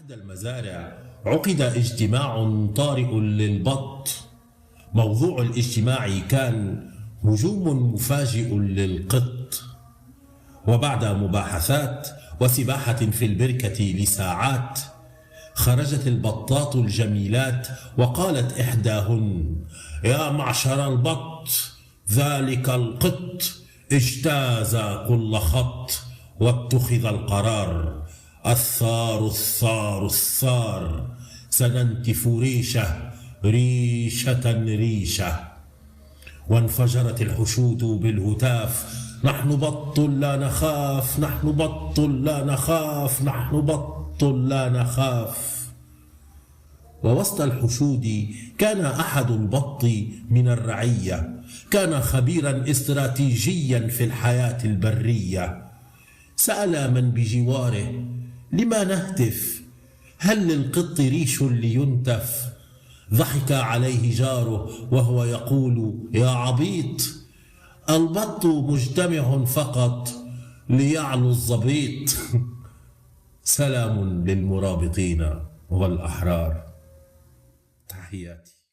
إحدى المزارع عقد اجتماع طارئ للبط. موضوع الاجتماع كان هجوم مفاجئ للقط. وبعد مباحثات وسباحة في البركة لساعات، خرجت البطات الجميلات وقالت إحداهن: يا معشر البط، ذلك القط اجتاز كل خط واتخذ القرار. الثار الثار الثار، سننتف ريشة ريشة ريشة. وانفجرت الحشود بالهتاف: نحن بط لا نخاف، نحن بط لا نخاف، نحن بط لا نخاف. ووسط الحشود كان أحد البط من الرعية، كان خبيرا استراتيجيا في الحياة البرية. سأل من بجواره: لما نهتف؟ هل للقط ريش لينتف؟ ضحك عليه جاره وهو يقول: يا عبيط، البط مجتمع فقط ليعلو الزبيط. سلام للمرابطين والأحرار. تحياتي.